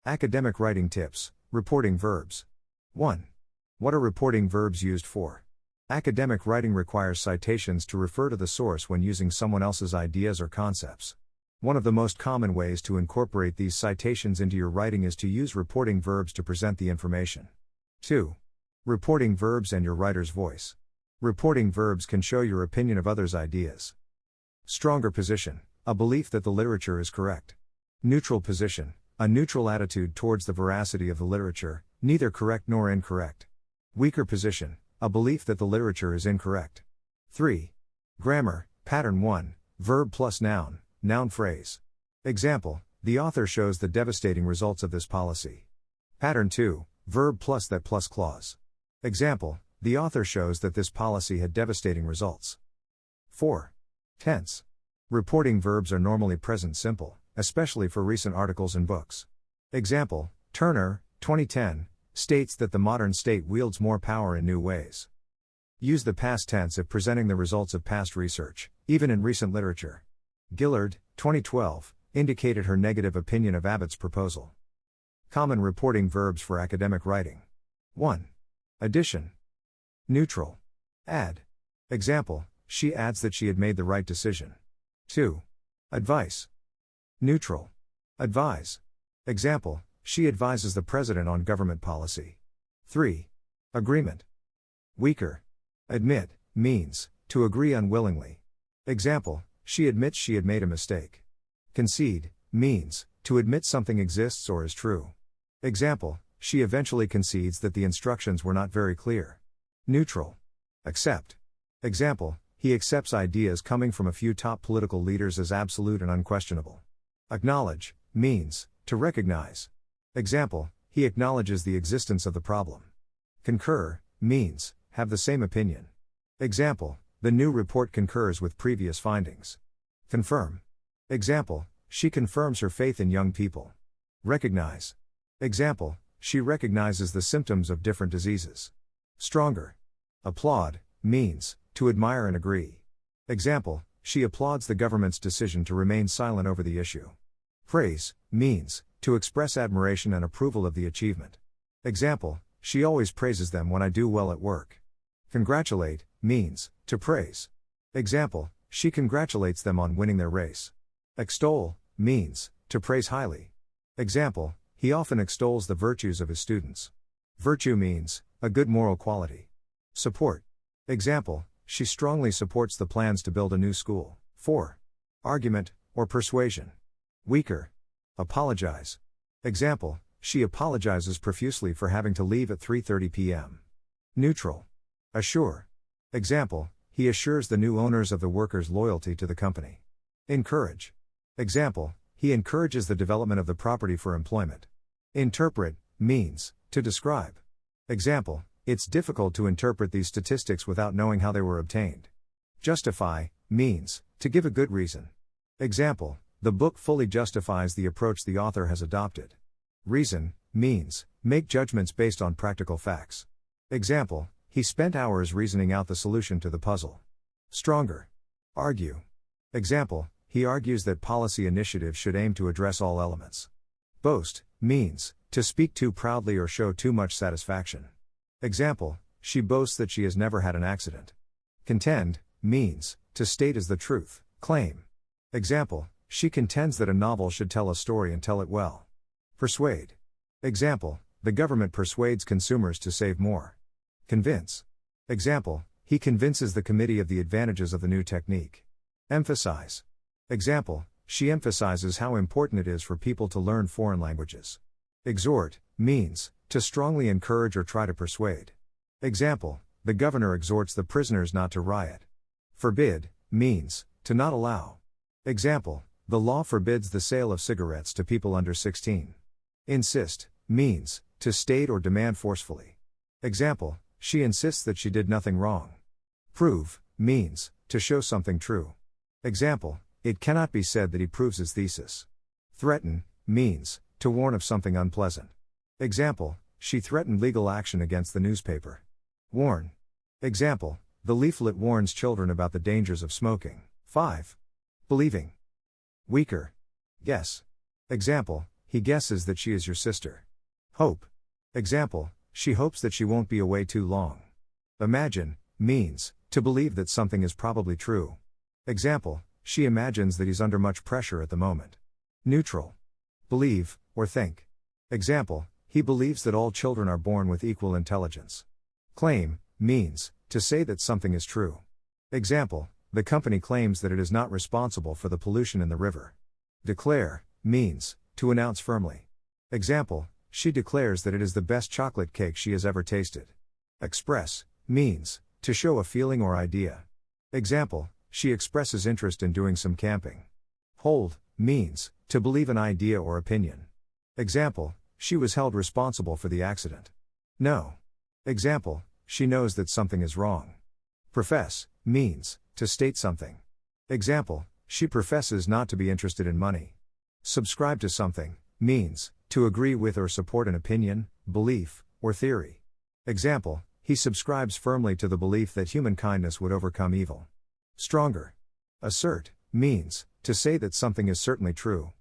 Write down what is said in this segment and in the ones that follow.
Academic writing tips, reporting verbs. 1. What are reporting verbs used for? Academic writing requires citations to refer to the source when using someone else's ideas or concepts. One of the most common ways to incorporate these citations into your writing is to use reporting verbs to present the information. 2. Reporting verbs and your writer's voice. Reporting verbs can show your opinion of others' ideas. Stronger position, a belief that the literature is correct. Neutral position, a neutral attitude towards the veracity of the literature, neither correct nor incorrect. Weaker position, a belief that the literature is incorrect. 3. Grammar, pattern 1, verb plus noun, noun phrase. Example, the author shows the devastating results of this policy. Pattern 2, verb plus that plus clause. Example, the author shows that this policy had devastating results. 4. Tense. Reporting verbs are normally present simple, especially for recent articles and books. Example, Turner, 2010, states that the modern state wields more power in new ways. Use the past tense if presenting the results of past research, even in recent literature. Gillard, 2012, indicated her negative opinion of Abbott's proposal. Common reporting verbs for academic writing. 1. Addition. Neutral. Add. Example, she adds that she had made the right decision. 2. Advice. Neutral. Advise. Example, she advises the president on government policy. 3. Agreement. Weaker. Admit, means, to agree unwillingly. Example, she admits she had made a mistake. Concede, means, to admit something exists or is true. Example, she eventually concedes that the instructions were not very clear. Neutral. Accept. Example, he accepts ideas coming from a few top political leaders as absolute and unquestionable. Acknowledge, means, to recognize. Example, he acknowledges the existence of the problem. Concur, means, have the same opinion. Example, the new report concurs with previous findings. Confirm. Example, she confirms her faith in young people. Recognize. Example, she recognizes the symptoms of different diseases. Stronger. Applaud, means, to admire and agree. Example, she applauds the government's decision to remain silent over the issue. Praise, means, to express admiration and approval of the achievement. Example, she always praises them when I do well at work. Congratulate, means, to praise. Example, she congratulates them on winning their race. Extol, means, to praise highly. Example, he often extols the virtues of his students. Virtue means, a good moral quality. Support. Example, she strongly supports the plans to build a new school. 4. Argument, or persuasion. Weaker. Apologize. Example, she apologizes profusely for having to leave at 3:30 p.m. Neutral. Assure. Example, he assures the new owners of the workers' loyalty to the company. Encourage. Example, he encourages the development of the property for employment. Interpret, means, to describe. Example, it's difficult to interpret these statistics without knowing how they were obtained. Justify, means, to give a good reason. Example, the book fully justifies the approach the author has adopted. Reason, means, make judgments based on practical facts. Example, he spent hours reasoning out the solution to the puzzle. Stronger. Argue. Example, he argues that policy initiatives should aim to address all elements. Boast, means, to speak too proudly or show too much satisfaction. Example, she boasts that she has never had an accident. Contend, means, to state as the truth, claim. Example, she contends that a novel should tell a story and tell it well. Persuade. Example, the government persuades consumers to save more. Convince. Example, he convinces the committee of the advantages of the new technique. Emphasize. Example, she emphasizes how important it is for people to learn foreign languages. Exhort, means, to strongly encourage or try to persuade. Example, the governor exhorts the prisoners not to riot. Forbid, means, to not allow. Example, the law forbids the sale of cigarettes to people under 16. Insist, means, to state or demand forcefully. Example, she insists that she did nothing wrong. Prove, means, to show something true. Example, it cannot be said that he proves his thesis. Threaten, means, to warn of something unpleasant. Example, she threatened legal action against the newspaper. Warn. Example, the leaflet warns children about the dangers of smoking. 5. Believing. Weaker. Guess. Example, he guesses that she is your sister. Hope. Example, she hopes that she won't be away too long. Imagine, means, to believe that something is probably true. Example, she imagines that he's under much pressure at the moment. Neutral. Believe, or think. Example, he believes that all children are born with equal intelligence. Claim, means, to say that something is true. Example, the company claims that it is not responsible for the pollution in the river. Declare, means, to announce firmly. Example, she declares that it is the best chocolate cake she has ever tasted. Express, means, to show a feeling or idea. Example, she expresses interest in doing some camping. Hold, means, to believe an idea or opinion. Example, she was held responsible for the accident. Know. Example, she knows that something is wrong. Profess, means, to state something. Example, she professes not to be interested in money. Subscribe to something, means, to agree with or support an opinion, belief, or theory. Example, he subscribes firmly to the belief that human kindness would overcome evil. Stronger. Assert, means, to say that something is certainly true.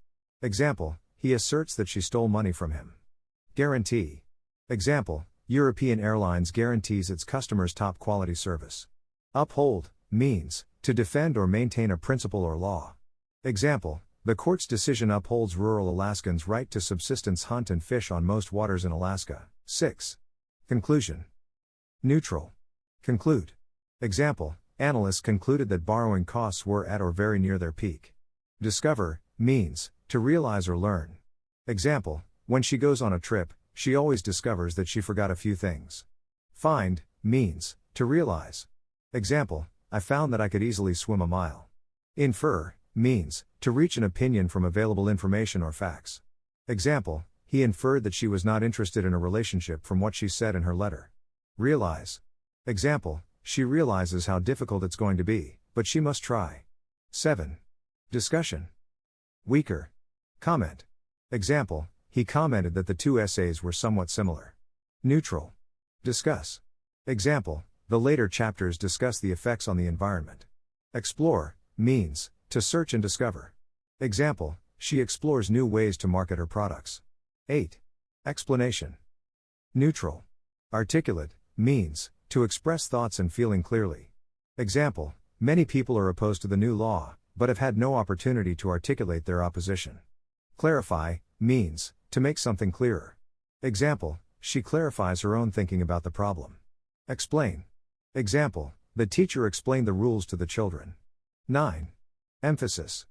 Example, he asserts that she stole money from him. Guarantee. Example, European Airlines guarantees its customers top quality service. Uphold, means, to defend or maintain a principle or law. Example, the court's decision upholds rural Alaskans' right to subsistence hunt and fish on most waters in Alaska. 6. Conclusion. Neutral. Conclude. Example, analysts concluded that borrowing costs were at or very near their peak. Discover, means, to realize or learn. Example, when she goes on a trip, she always discovers that she forgot a few things. Find, means, to realize. Example, I found that I could easily swim a mile. Infer, means, to reach an opinion from available information or facts. Example, he inferred that she was not interested in a relationship from what she said in her letter. Realize. Example, she realizes how difficult it's going to be, but she must try. 7. Discussion. Weaker. Comment. Example, he commented that the two essays were somewhat similar. Neutral. Discuss. Example, the later chapters discuss the effects on the environment. Explore, means, to search and discover. Example, she explores new ways to market her products. 8. Explanation. Neutral. Articulate, means, to express thoughts and feeling clearly. Example, many people are opposed to the new law, but have had no opportunity to articulate their opposition. Clarify, means, to make something clearer. Example, she clarifies her own thinking about the problem. Explain. Example, the teacher explained the rules to the children. 9. Emphasis.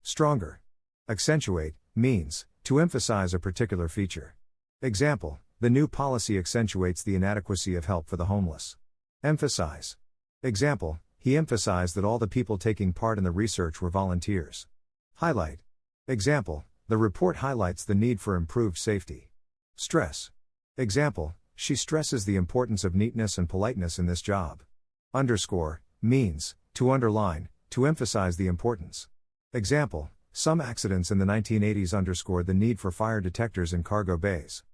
Stronger. Accentuate, means, to emphasize a particular feature. Example, the new policy accentuates the inadequacy of help for the homeless. Emphasize. Example, he emphasized that all the people taking part in the research were volunteers. Highlight. Example, the report highlights the need for improved safety. Stress. Example, she stresses the importance of neatness and politeness in this job. Underscore, means, to underline, to emphasize the importance. Example, some accidents in the 1980s underscored the need for fire detectors in cargo bays.